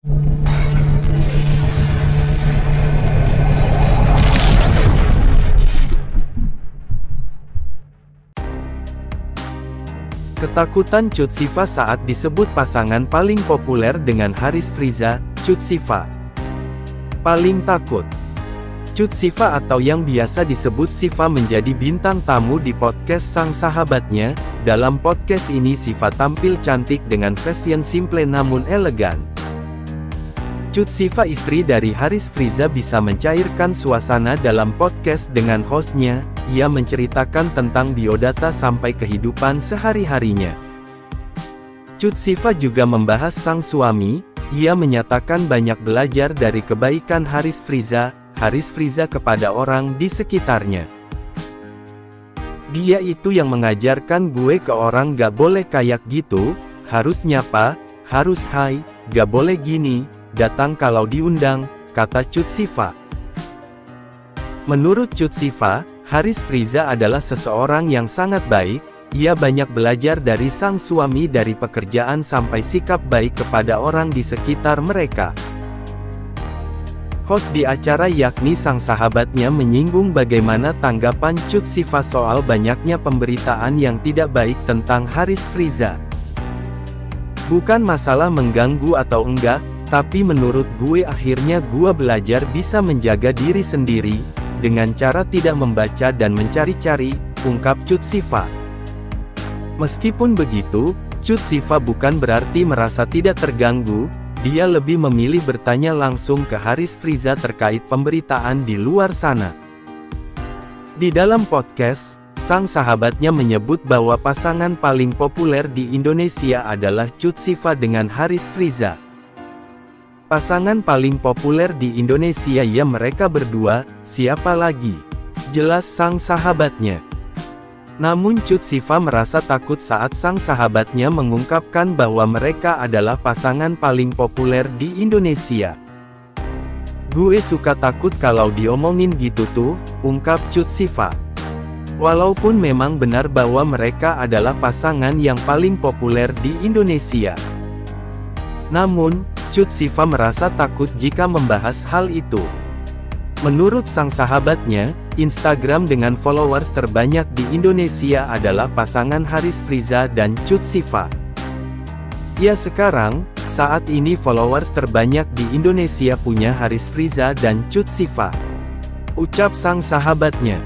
Ketakutan Cut Siva saat disebut pasangan paling populer dengan Haris Friza. Cut Siva paling takut. Cut Siva atau yang biasa disebut Siva menjadi bintang tamu di podcast sang sahabatnya. Dalam podcast ini Siva tampil cantik dengan fashion simple namun elegan. Cut Siva, istri dari Haris Friza, bisa mencairkan suasana dalam podcast dengan hostnya. Ia menceritakan tentang biodata sampai kehidupan sehari-harinya. Cut Siva juga membahas sang suami. Ia menyatakan banyak belajar dari kebaikan Haris Friza kepada orang di sekitarnya. Dia itu yang mengajarkan gue ke orang gak boleh kayak gitu, harus nyapa, harus hai, gak boleh gini, datang kalau diundang, kata Cut Siva. Menurut Cut Siva, Haris Friza adalah seseorang yang sangat baik. Ia banyak belajar dari sang suami, dari pekerjaan sampai sikap baik kepada orang di sekitar mereka. Host di acara yakni sang sahabatnya menyinggung bagaimana tanggapan Cut Siva soal banyaknya pemberitaan yang tidak baik tentang Haris Friza. Bukan masalah mengganggu atau enggak, tapi menurut gue akhirnya gue belajar bisa menjaga diri sendiri, dengan cara tidak membaca dan mencari-cari, ungkap Cut Siva. Meskipun begitu, Cut Siva bukan berarti merasa tidak terganggu, dia lebih memilih bertanya langsung ke Haris Friza terkait pemberitaan di luar sana. Di dalam podcast, sang sahabatnya menyebut bahwa pasangan paling populer di Indonesia adalah Cut Siva dengan Haris Friza. Pasangan paling populer di Indonesia ya mereka berdua, siapa lagi? Jelas sang sahabatnya. Namun Cut Siva merasa takut saat sang sahabatnya mengungkapkan bahwa mereka adalah pasangan paling populer di Indonesia. Gue suka takut kalau diomongin gitu tuh, ungkap Cut Siva. Walaupun memang benar bahwa mereka adalah pasangan yang paling populer di Indonesia. Namun, Cut Siva merasa takut jika membahas hal itu. Menurut sang sahabatnya, Instagram dengan followers terbanyak di Indonesia adalah pasangan Haris Friza dan Cut Siva. Ya sekarang, saat ini followers terbanyak di Indonesia punya Haris Friza dan Cut Siva, ucap sang sahabatnya.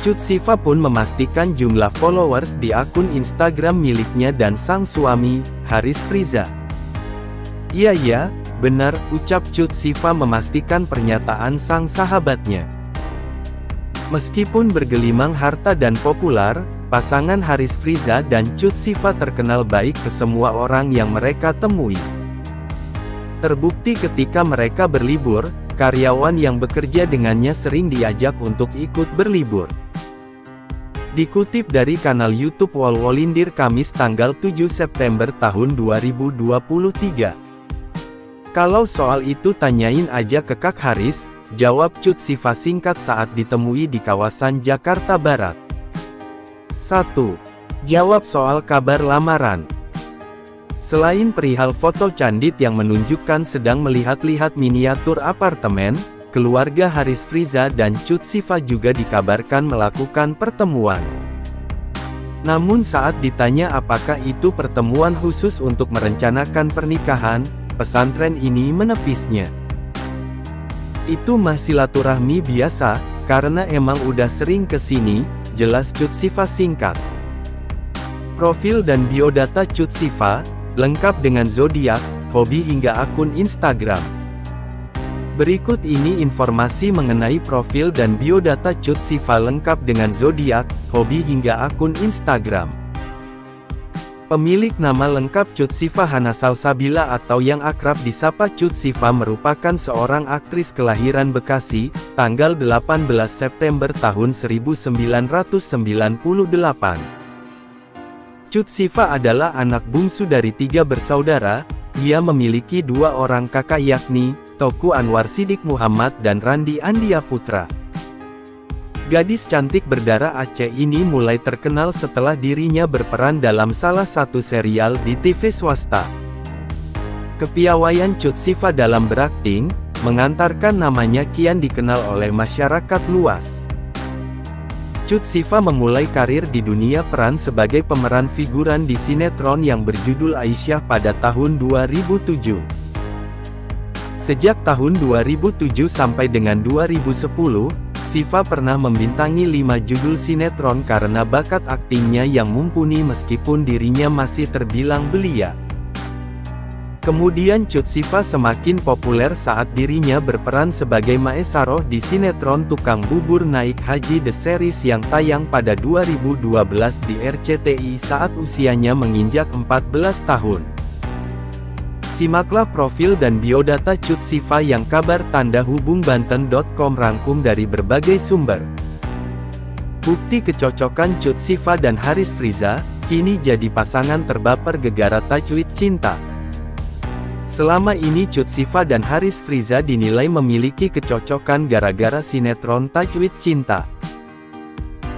Cut Siva pun memastikan jumlah followers di akun Instagram miliknya dan sang suami, Haris Friza. Iya, benar, ucap Cut Siva memastikan pernyataan sang sahabatnya. Meskipun bergelimang harta dan populer, pasangan Haris Friza dan Cut Siva terkenal baik ke semua orang yang mereka temui. Terbukti ketika mereka berlibur, karyawan yang bekerja dengannya sering diajak untuk ikut berlibur. Dikutip dari kanal YouTube Walwalindir Kamis tanggal 7 September tahun 2023. Kalau soal itu tanyain aja ke Kak Haris, jawab Cut Siva singkat saat ditemui di kawasan Jakarta Barat. 1. Jawab soal kabar lamaran. Selain perihal foto candid yang menunjukkan sedang melihat-lihat miniatur apartemen, keluarga Haris Friza dan Cut Siva juga dikabarkan melakukan pertemuan. Namun saat ditanya apakah itu pertemuan khusus untuk merencanakan pernikahan, pesantren ini menepisnya. Itu mah silaturahmi biasa, karena emang udah sering kesini, jelas Cut Siva singkat. Profil dan biodata Cut Siva, lengkap dengan zodiak, hobi hingga akun Instagram. Berikut ini informasi mengenai profil dan biodata Cut Siva lengkap dengan zodiak, hobi hingga akun Instagram. Pemilik nama lengkap Cut Siva Hana Salsabila atau yang akrab disapa Cut Siva merupakan seorang aktris kelahiran Bekasi, tanggal 18 September tahun 1998. Cut Siva adalah anak bungsu dari 3 bersaudara. Ia memiliki 2 orang kakak yakni, Teuku Anwar Sidik Muhammad dan Randi Andia Putra. Gadis cantik berdarah Aceh ini mulai terkenal setelah dirinya berperan dalam salah satu serial di TV swasta. Kepiawaian Cut Siva dalam berakting, mengantarkan namanya kian dikenal oleh masyarakat luas. Cut Siva memulai karir di dunia peran sebagai pemeran figuran di sinetron yang berjudul Aisyah pada tahun 2007. Sejak tahun 2007 sampai dengan 2010, Siva pernah membintangi 5 judul sinetron karena bakat aktingnya yang mumpuni meskipun dirinya masih terbilang belia. Kemudian Cut Siva semakin populer saat dirinya berperan sebagai Maesaroh di sinetron Tukang Bubur Naik Haji The Series yang tayang pada 2012 di RCTI saat usianya menginjak 14 tahun. Simaklah profil dan biodata Cut Siva yang kabar-hubung-banten.com rangkum dari berbagai sumber. Bukti kecocokan Cut Siva dan Haris Friza, kini jadi pasangan terbaper gegara tajwid cinta. Selama ini Cut Siva dan Haris Friza dinilai memiliki kecocokan gara-gara sinetron Tajwid Cinta.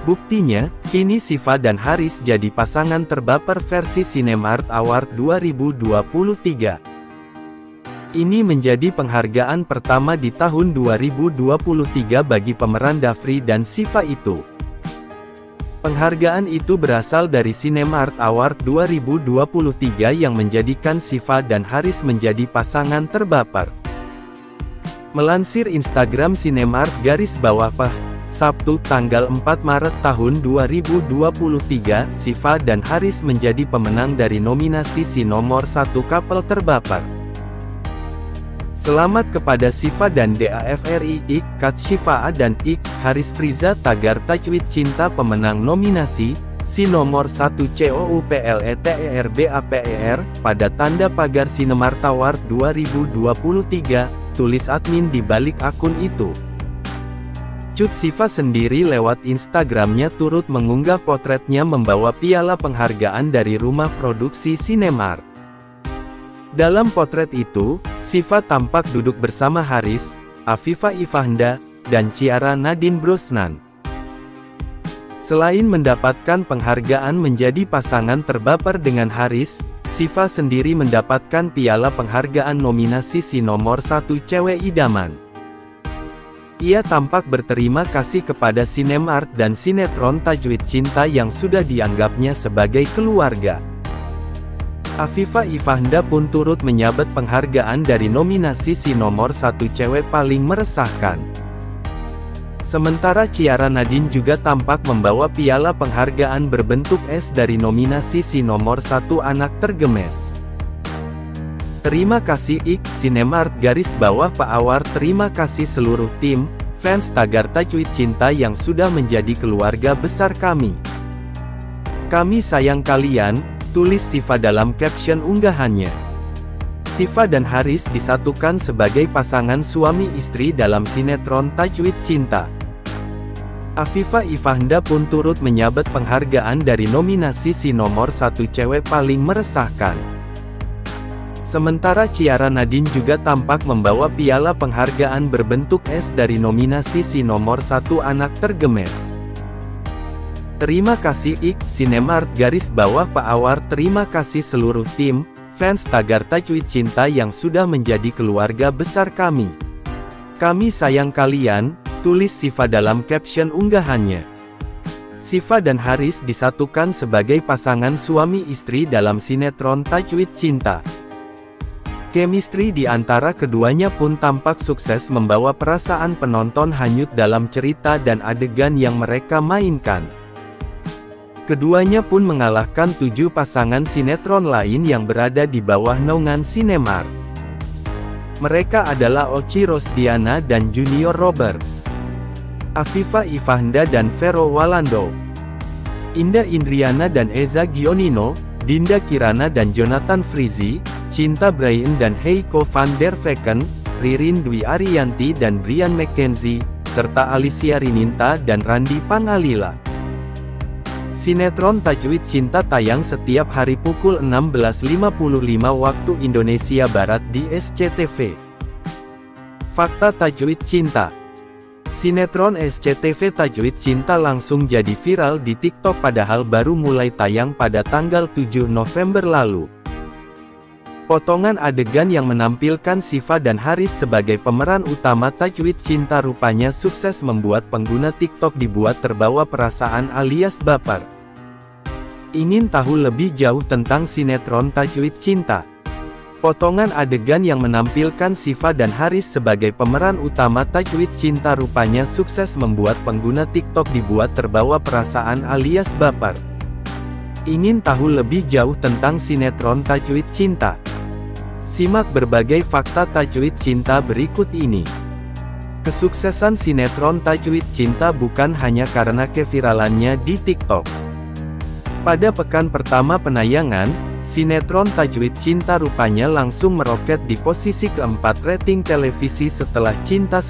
Buktinya, kini Siva dan Haris jadi pasangan terbaper versi Cinemart Award 2023. Ini menjadi penghargaan pertama di tahun 2023 bagi pemeran Dafri dan Siva itu. Penghargaan itu berasal dari Cinemart Award 2023 yang menjadikan Siva dan Haris menjadi pasangan terbaper. Melansir Instagram Cinemart _, Sabtu tanggal 4 Maret tahun 2023, Siva dan Haris menjadi pemenang dari nominasi Si Nomor 1 Couple Terbaper. Selamat kepada Siva dan DAFRI Ik, Kat Syifa dan Ik, Haris Friza tagar Tajwid Cinta pemenang nominasi, Si Nomor 1 COUPLETERBAPER, pada tanda pagar Cinemart Award 2023, tulis admin di balik akun itu. Cut Siva sendiri lewat Instagramnya turut mengunggah potretnya membawa piala penghargaan dari rumah produksi Cinemart. Dalam potret itu, Siva tampak duduk bersama Haris, Afifa Ifahanda, dan Ciara Nadine Brosnan. Selain mendapatkan penghargaan menjadi pasangan terbaper dengan Haris, Siva sendiri mendapatkan piala penghargaan nominasi Si Nomor 1 Cewek Idaman. Ia tampak berterima kasih kepada Cinemart dan sinetron Tajwid Cinta yang sudah dianggapnya sebagai keluarga. Afifa Ifahanda pun turut menyabet penghargaan dari nominasi Si Nomor 1 Cewek Paling Meresahkan. Sementara Ciara Nadine juga tampak membawa piala penghargaan berbentuk es dari nominasi Si Nomor 1 Anak Tergemes. Terima kasih Ik, Cinemart _Pak Award. Terima kasih seluruh tim, fans tagar Tajwid Cinta yang sudah menjadi keluarga besar kami. Kami sayang kalian, tulis Siva dalam caption unggahannya. Siva dan Haris disatukan sebagai pasangan suami istri dalam sinetron Tajwid Cinta. Afifa Ifahanda pun turut menyabet penghargaan dari nominasi Si Nomor 1 Cewek Paling Meresahkan. Sementara Ciara Nadine juga tampak membawa piala penghargaan berbentuk es dari nominasi Si Nomor 1 Anak Tergemes. Terima kasih Ik, Cinemart _Pak Award. Terima kasih seluruh tim, fans tagar Tajwid Cinta yang sudah menjadi keluarga besar kami. Kami sayang kalian, tulis Siva dalam caption unggahannya. Siva dan Haris disatukan sebagai pasangan suami istri dalam sinetron Tajwid Cinta. Chemistry di antara keduanya pun tampak sukses membawa perasaan penonton hanyut dalam cerita dan adegan yang mereka mainkan. Keduanya pun mengalahkan 7 pasangan sinetron lain yang berada di bawah naungan Cinemart. Mereka adalah Oci Rosdiana dan Junior Roberts, Afifa Ifahanda dan Vero Walando, Indah Indriana dan Eza Gionino, Dinda Kirana dan Jonathan Frizzy, Cinta Brian dan Heiko van der Vecken, Ririn Dwi Ariyanti dan Brian McKenzie, serta Alicia Rininta dan Randy Pangalila. Sinetron Tajwid Cinta tayang setiap hari pukul 16.55 waktu Indonesia Barat di SCTV. Fakta Tajwid Cinta. Sinetron SCTV Tajwid Cinta langsung jadi viral di TikTok padahal baru mulai tayang pada tanggal 7 November lalu. Potongan adegan yang menampilkan Syifa dan Haris sebagai pemeran utama Tajwid Cinta rupanya sukses membuat pengguna TikTok dibuat terbawa perasaan alias baper. Ingin tahu lebih jauh tentang sinetron Tajwid Cinta? Potongan adegan yang menampilkan Syifa dan Haris sebagai pemeran utama Tajwid Cinta rupanya sukses membuat pengguna TikTok dibuat terbawa perasaan alias baper. Ingin tahu lebih jauh tentang sinetron Tajwid Cinta? Simak berbagai fakta Tajwid Cinta berikut ini. Kesuksesan sinetron Tajwid Cinta bukan hanya karena keviralannya di TikTok. Pada pekan pertama penayangan, sinetron Tajwid Cinta rupanya langsung meroket di posisi keempat rating televisi setelah Cinta,